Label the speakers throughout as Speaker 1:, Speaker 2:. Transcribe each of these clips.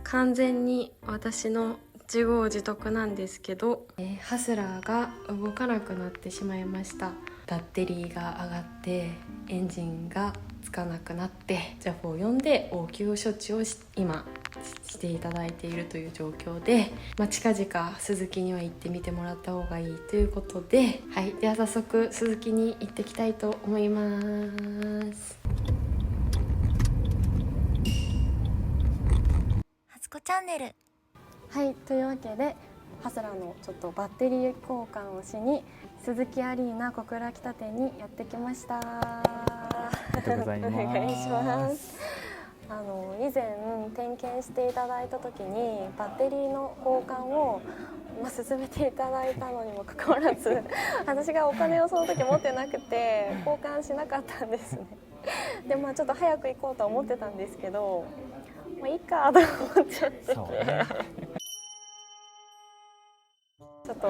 Speaker 1: 完全に私の自業自得なんですけど、ハスラーが動かなくなってしまいました。バッテリーが上がってエンジンがつかなくなって JAF を呼んで応急処置を今していただいているという状況で、近々鈴木には行ってみてもらった方がいいということで、では早速鈴木に行ってきたいと思います。
Speaker 2: 初子チャンネル。
Speaker 1: というわけでハスラーのちょっとバッテリー交換をしに鈴木アリーナ小倉北店にやってきました。
Speaker 3: ありがとうございます。
Speaker 1: お願いします。以前点検していただいた時にバッテリーの交換を勧めていただいたのにもかかわらず私がお金をその時持ってなくて交換しなかったんですね。でちょっと早く行こうとは思ってたんですけど、いいかと思っちゃってて、ちょっと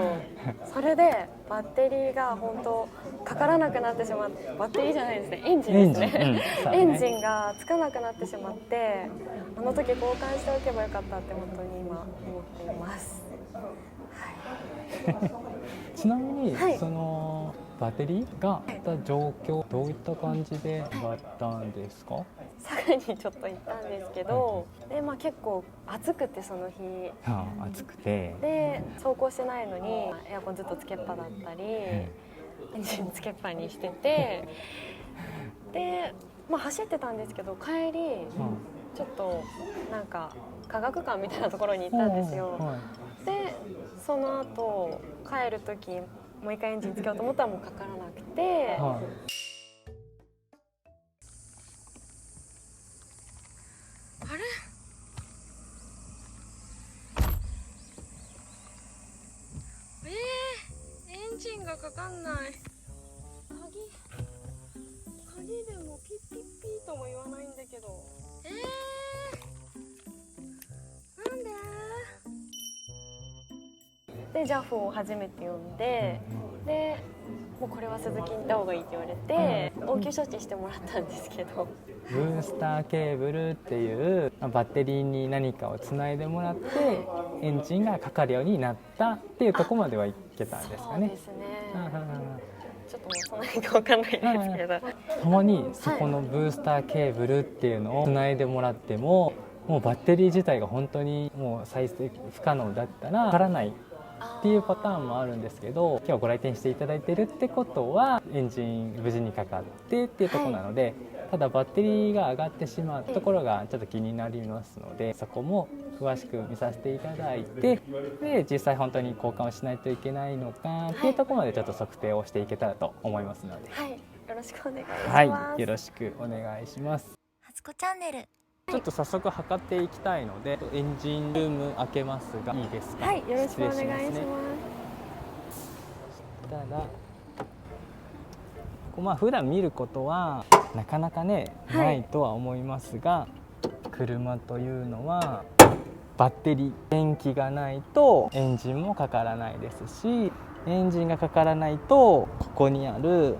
Speaker 1: それでバッテリーが本当かからなくなってしまって、バッテリーじゃないですね、エンジンですね。エンジンがつかなくなってしまって、あの時交換しておけばよかったって本当に今思っています。
Speaker 3: ちなみに、そのバッテリーがあった状況、どういった感じで上がったんですか？
Speaker 1: 佐賀にちょっと行ったんですけど、で結構暑くてその日、
Speaker 3: 暑くて
Speaker 1: で走行してないのにエアコンずっとつけっぱだったり、エンジンつけっぱにしててで、走ってたんですけど帰り、ちょっとなんか科学館みたいなところに行ったんですよ。でその後帰る時もう一回エンジンつけようと思ったらもうかからなくて、あれエンジンがかかんない。鍵でもピッピッピーとも言わないんだけど、なんでJAF を初めて呼んで、でもうこれは鈴木に行った方がいいって言われて応急処置してもらったんですけど、
Speaker 3: ブースターケーブルっていうバッテリーに何かをつないでもらってエンジンがかかるようになったっていうところまではいけたんですかね。
Speaker 1: そうですね。ちょっともうその辺が分かんないですけど、
Speaker 3: たまにそこのブースターケーブルっていうのをつないでもらっても、もうバッテリー自体が本当にもう再生不可能だったらかからないっていうパターンもあるんですけど、今日ご来店していただいてるってことはエンジン無事にかかってっていうところなので、ただバッテリーが上がってしまうところがちょっと気になりますので、そこも詳しく見させていただいて、で実際本当に交換をしないといけないのかっていうところまでちょっと測定をしていけたらと思いますので、
Speaker 1: よろしくお願いします。
Speaker 3: よろしくお願いします。
Speaker 2: 初子チャンネル。
Speaker 3: ちょっと早速測っていきたいので、エンジンルーム開けますがいいですか？
Speaker 1: よろしくお願いします。
Speaker 3: そしたら普段見ることはなかなかね、ないとは思いますが、車というのはバッテリー、電気がないとエンジンもかからないですし、エンジンがかからないとここにある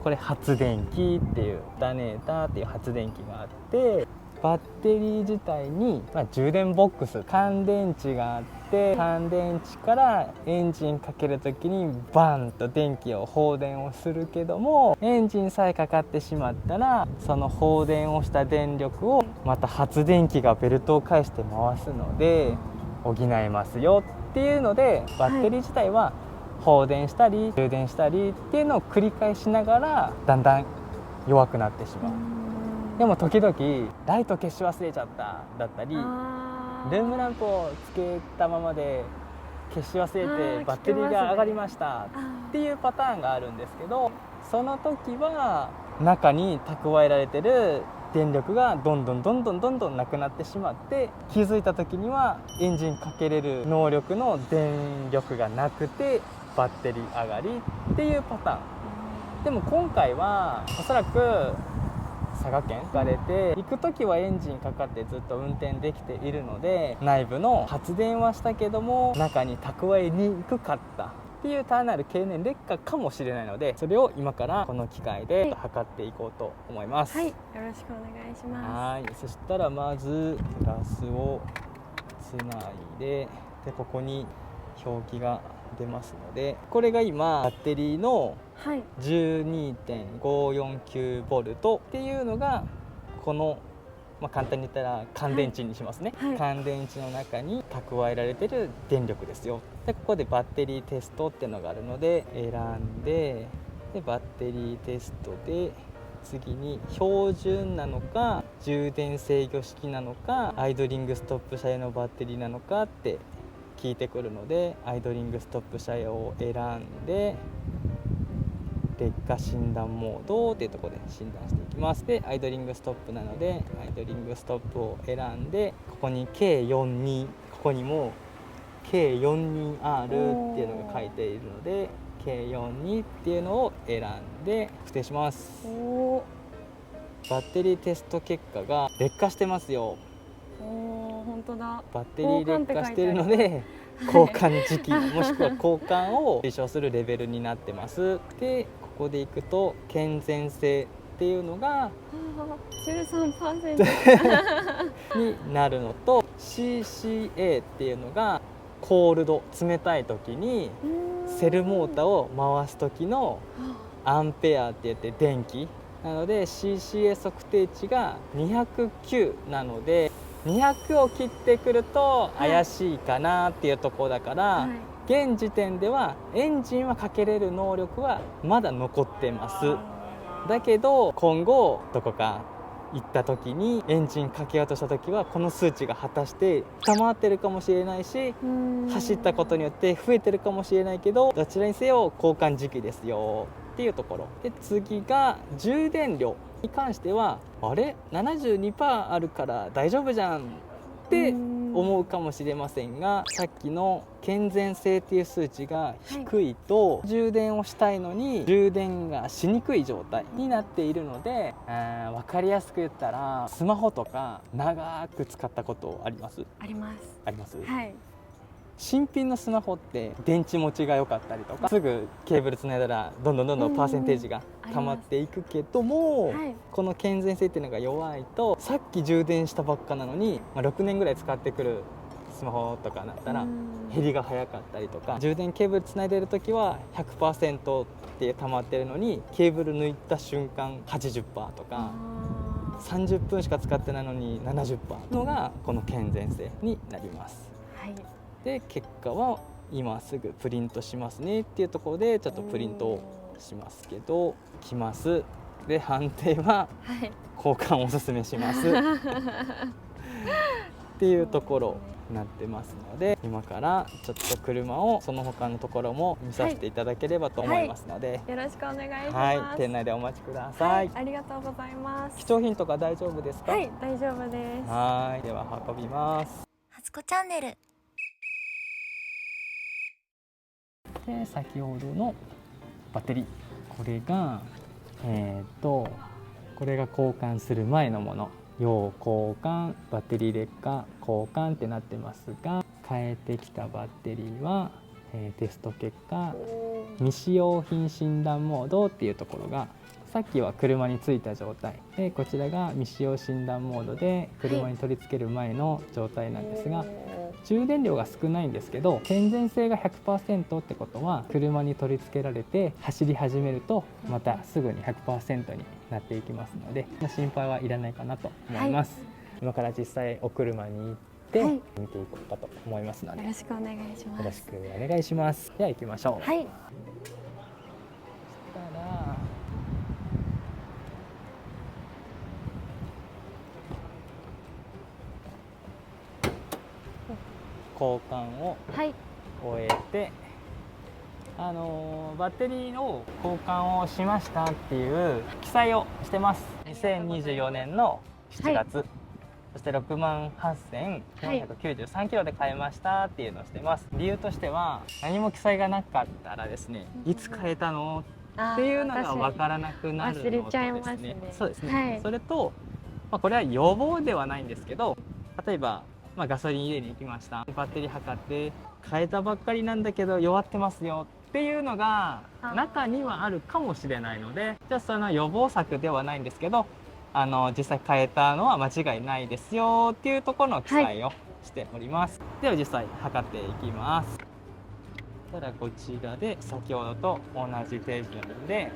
Speaker 3: これ発電機っていうオルタネーターっていう発電機があって、バッテリー自体に、充電ボックス、乾電池があって、乾電池からエンジンかけるときにバンと電気を放電をするけども、エンジンさえかかってしまったらその放電をした電力をまた発電機がベルトを返して回すので補えますよっていうので、バッテリー自体は放電したり充電したりっていうのを繰り返しながらだんだん弱くなってしまう。でも時々ライト消し忘れちゃっただったり、ルームランプをつけたままで消し忘れてバッテリーが上がりましたっていうパターンがあるんですけど、その時は中に蓄えられてる電力がどんどんなくなってしまって、気づいた時にはエンジンかけれる能力の電力がなくてバッテリー上がりっていうパターン。でも今回はおそらく佐賀県が出て行く時はエンジンかかってずっと運転できているので、内部の発電はしたけども中に蓄えにくかったっていう単なる経年劣化かもしれないので、それを今からこの機械で測っていこうと思います。
Speaker 1: よろしくお願いします。
Speaker 3: そしたらまずプラスをつないで、ここに表記が出ますので、これが今バッテリーの
Speaker 1: はい。
Speaker 3: 12.549V っていうのがこの、簡単に言ったら乾電池にしますね、
Speaker 1: はいはい
Speaker 3: 乾電池の中に蓄えられてる電力ですよ。でここでバッテリーテストっていうのがあるので選んで、バッテリーテストで次に標準なのか充電制御式なのかアイドリングストップ車用のバッテリーなのかって聞いてくるので、アイドリングストップ車用を選んで劣化診断モードっていうところで診断していきます。でアイドリングストップなのでアイドリングストップを選んで、ここに K42、 ここにも K42R っていうのが書いているので K42 っていうのを選んで確定します。
Speaker 1: お
Speaker 3: バッテリーテスト結果が劣化してますよ。
Speaker 1: お、本当だ。
Speaker 3: バッテリー劣化しているの
Speaker 1: 交換って書いて
Speaker 3: で交換時期もしくは交換を推奨するレベルになってます。でここでいくと健全性っていうのが
Speaker 1: 13%
Speaker 3: になるのと CCA っていうのがコールド、冷たい時にセルモーターを回す時のアンペアって言って電気なので CCA 測定値が209なので200を切ってくると怪しいかなっていうところだから、
Speaker 1: はい
Speaker 3: 現時点ではエンジンはかけれる能力はまだ残ってます。だけど今後どこか行った時にエンジンかけようとした時はこの数値が果たして下回ってるかもしれないし、走ったことによって増えてるかもしれないけど、どちらにせよ交換時期ですよっていうところで、次が充電量に関してはあれ 72% あるから大丈夫じゃんって思うかもしれませんが、さっきの健全性っていう数値が低いと、充電をしたいのに充電がしにくい状態になっているので、分かりやすく言ったらスマホとか長く使ったことあります？
Speaker 1: あります。
Speaker 3: あります？
Speaker 1: はい。
Speaker 3: 新品のスマホって電池持ちが良かったりとか、すぐケーブルつないだらどんどんパーセンテージが溜まっていくけども、
Speaker 1: はい、
Speaker 3: この健全性っていうのが弱いと、さっき充電したばっかなのに、6年ぐらい使ってくるスマホとかだったら減りが早かったりとか、充電ケーブルつないでる時は 100% って溜まってるのにケーブル抜いた瞬間 80% とか30分しか使ってないのに 70% のがこの健全性になります。
Speaker 1: はい、
Speaker 3: で結果は今すぐプリントしますねっていうところでちょっとプリントをしますけど、来ます。で判定は交換をおすすめしますっていうところになってますので、今からちょっと車をその他のところも見させていただければと思いますので、
Speaker 1: よろしくお願いします。
Speaker 3: はい、店内でお待ちください。
Speaker 1: はい、ありがとうございます。
Speaker 3: 貴重品とか大丈夫ですか？
Speaker 1: はい、大丈夫です。
Speaker 3: はい、では運びます。
Speaker 2: 初子チャンネル。
Speaker 3: で先ほどのバッテリー、これがこれが交換する前のもの、要交換、バッテリー劣化交換ってなってますが、変えてきたバッテリーは、テスト結果未使用品診断モードっていうところが、さっきは車についた状態で、こちらが未使用診断モードで車に取り付ける前の状態なんですが、充電量が少ないんですけど、健全性が 100% ってことは車に取り付けられて走り始めるとまたすぐに 100% になっていきますので、心配はいらないかなと思います。今から実際お車に行って見ていこうかと思いますので、
Speaker 1: よろしくお願いします。
Speaker 3: よろしくお願いします。では行きましょう。
Speaker 1: はい。
Speaker 3: そしたら交換を終えて、バッテリーの交換をしましたっていう記載をしてます。2024年の7月、そして68,493キロで買いましたっていうのをしてます。理由としては何も記載がなかったらですね、いつ買えたのっていうのが分からなくなるのとですね、そうですね、はい、それと、これは予防ではないんですけど、例えばガソリン入れに行きました、バッテリー測って変えたばっかりなんだけど弱ってますよっていうのが中にはあるかもしれないので、じゃあその予防策ではないんですけど、実際変えたのは間違いないですよっていうところの記載をしております。では実際測っていきます。ただこちらで先ほどと同じ手順で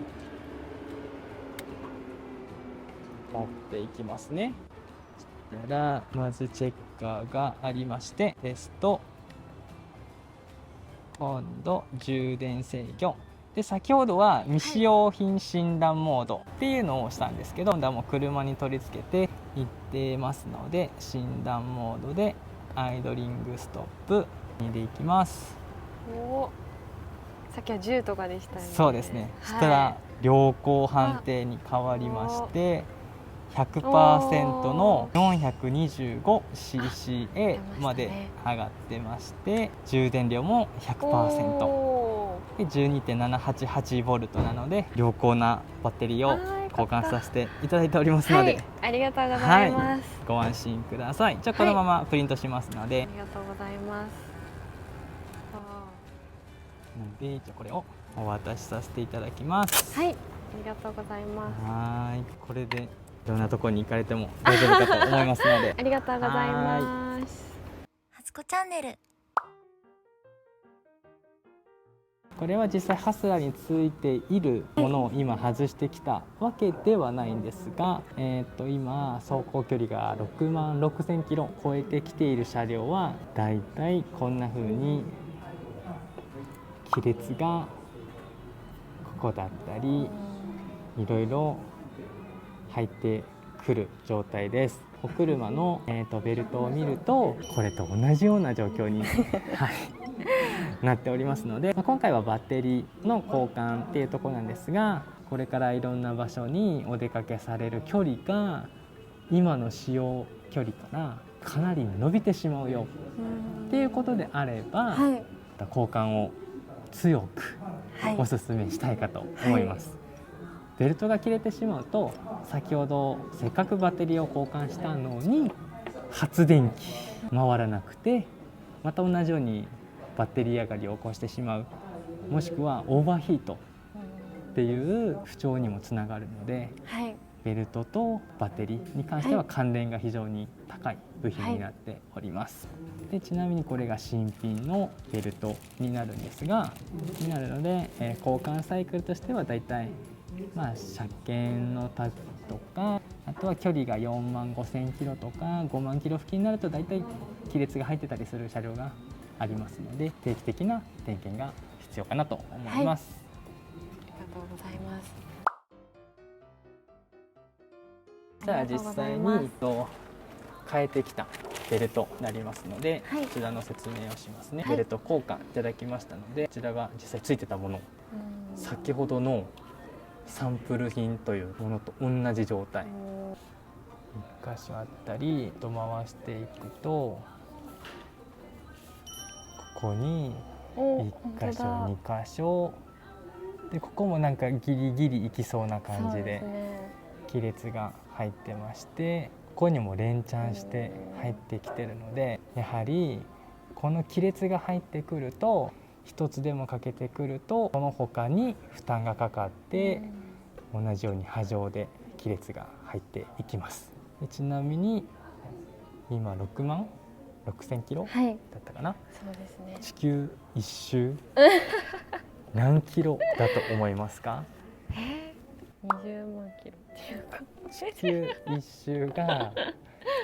Speaker 3: 持っていきますね。そしたらまずチェッカーがありまして、テスト、今度充電制御で、先ほどは未使用品診断モードっていうのをしたんですけど、今度はもう車に取り付けていってますので、診断モードでアイドリングストップ2でいきます。
Speaker 1: お、さっきは10とかでしたよね。
Speaker 3: そうですね、そしたら良好判定に変わりまして、100% の 425cca まで上がってまして、充電量も 100% で 12.788V なので良好なバッテリーを交換させていただいておりますので、
Speaker 1: はい、ありがとうございます、
Speaker 3: ご安心ください。じゃあこのままプリントしますので、
Speaker 1: ありがとうございます。
Speaker 3: なのでじゃあこれをお渡しさせていただきます。
Speaker 1: はい、ありがとうございます。
Speaker 3: はい、これでどんなところに行かれても大丈夫かと思いますので
Speaker 1: ありがとうございます。
Speaker 2: 初子チャンネル。
Speaker 3: これは実際ハスラーについているものを今外してきたわけではないんですが、今走行距離が6万6000キロ超えてきている車両はだいたいこんな風に亀裂がここだったりいろいろ入ってくる状態です。お車の、ベルトを見るとこれと同じような状況に、はい、なっておりますので、今回はバッテリーの交換っていうところなんですが、これからいろんな場所にお出かけされる距離が今の使用距離からかなり伸びてしまうよっていうことであれば、
Speaker 1: はい、
Speaker 3: 交換を強くお勧めしたいかと思います。ベルトが切れてしまうと、先ほどせっかくバッテリーを交換したのに発電機回らなくて、また同じようにバッテリー上がりを起こしてしまう、もしくはオーバーヒートっていう不調にもつながるので、
Speaker 1: はい、
Speaker 3: ベルトとバッテリーに関しては関連が非常に高い部品になっております。でちなみにこれが新品のベルトになるんですが、になるので、交換サイクルとしてはだいたい車検の数とか、あとは距離が4万5000キロとか5万キロ付近になるとだいたい亀裂が入ってたりする車両がありますので、定期的な点検が必要かなと思います。
Speaker 1: ありがとうございます。
Speaker 3: じゃあ実際に変えてきたベルトになりますので、
Speaker 1: はい、
Speaker 3: こちらの説明をしますね。
Speaker 1: はい、
Speaker 3: ベルト交換いただきましたので、こちらが実際ついてたもの、先ほどのサンプル品というものと同じ状態、1箇所あったりと回していくと、ここに1箇所2箇所で、ここもなんかギリギリいきそうな感じで亀裂が入ってまして、ここにも連チャンして入ってきてるので、やはりこの亀裂が入ってくると、一つでも欠けてくるとこの他に負担がかかって同じように波状で亀裂が入っていきます。でちなみに今6万6000キロだったかな、
Speaker 1: そうですね。
Speaker 3: 地球一周何キロだと思いますか
Speaker 1: ？20万キロっていうか、
Speaker 3: 地球一周が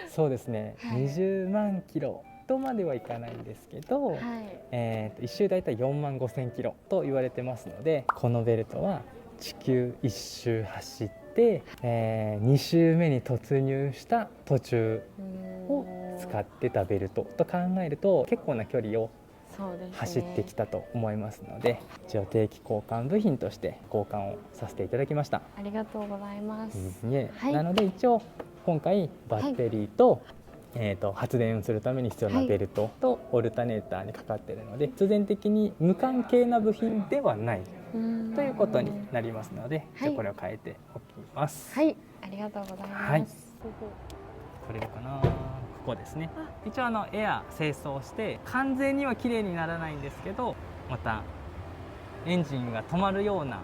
Speaker 3: そうですね、20万キロとまではいかないんですけど、一周だいたい4万5000キロと言われてますので、このベルトは地球一周走って、2周目に突入した途中を使ってたベルトと考えると結構な距離を走ってきたと思いますので、一応定期交換部品として交換をさせていただきました。
Speaker 1: ありがとうございます。
Speaker 3: なので一応今回バッテリーと、発電するために必要なベルトとオルタネーターにかかっているので、必然的に無関係な部品ではないということになりますので、じゃあこれを変えておきます。
Speaker 1: はい、ありがとうございます。
Speaker 3: これかな、ここですね。一応エア清掃して完全には綺麗にならないんですけど、またエンジンが止まるような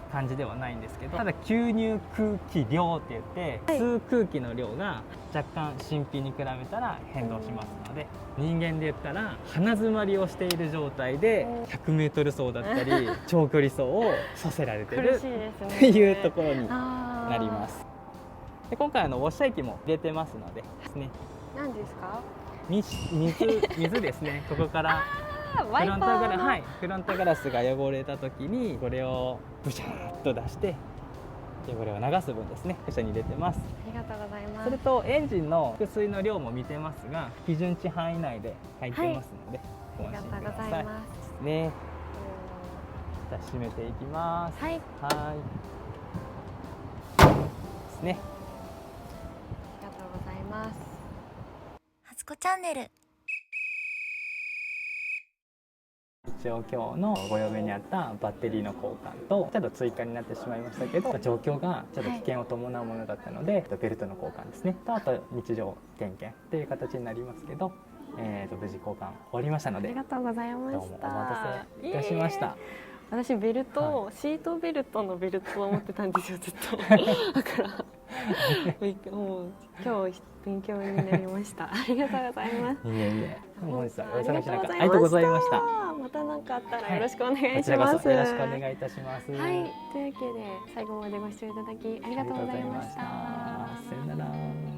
Speaker 3: 感じではないんですけど、ただ吸入空気量って言って、吸う空気の量が若干新品に比べたら変動しますので、人間で言ったら鼻詰まりをしている状態で 100m 走だったり長距離走をさせられてる
Speaker 1: 苦しいですね
Speaker 3: っていうところになります。で今回ウォッシャー液も入れてますのでですね、
Speaker 1: 何ですか？
Speaker 3: 水ですね。ここから
Speaker 1: ワイパーの
Speaker 3: はい、フロントガラスが汚れた時にこれをブシャーっと出して汚れを流す分ですね、こちらに入れてます。
Speaker 1: ありがとうございます。
Speaker 3: それとエンジンの複水の量も見てますが、基準値範囲内で入ってますので、
Speaker 1: ありがとうございます。
Speaker 3: ね。じゃあ閉めていきます。
Speaker 1: はい。
Speaker 3: ですね。
Speaker 1: ありがとうございます。
Speaker 2: 初子チャンネル。
Speaker 3: 一応今日のご用命にあったバッテリーの交換とちょっと追加になってしまいましたけど、状況がちょっと危険を伴うものだったので、ベルトの交換ですねと、あと日常点検という形になりますけど、無事交換終わりましたので、
Speaker 1: ありがとうございました。
Speaker 3: どうもお待たせいたしました。
Speaker 1: 私ベルト、シートベルトのベルトを持ってたんですよずっと。だからもう今日勉強になりました。ありがとうございます。
Speaker 3: いえいえ、本日はお忙しい中
Speaker 1: あ
Speaker 3: ありがとうございました。
Speaker 1: また何かあったらよろしくお願いします。
Speaker 3: こちらこそよろしくお願いいたします。
Speaker 1: はい、というわけで最後までご視聴いただきありがとうございました。
Speaker 3: さよなら。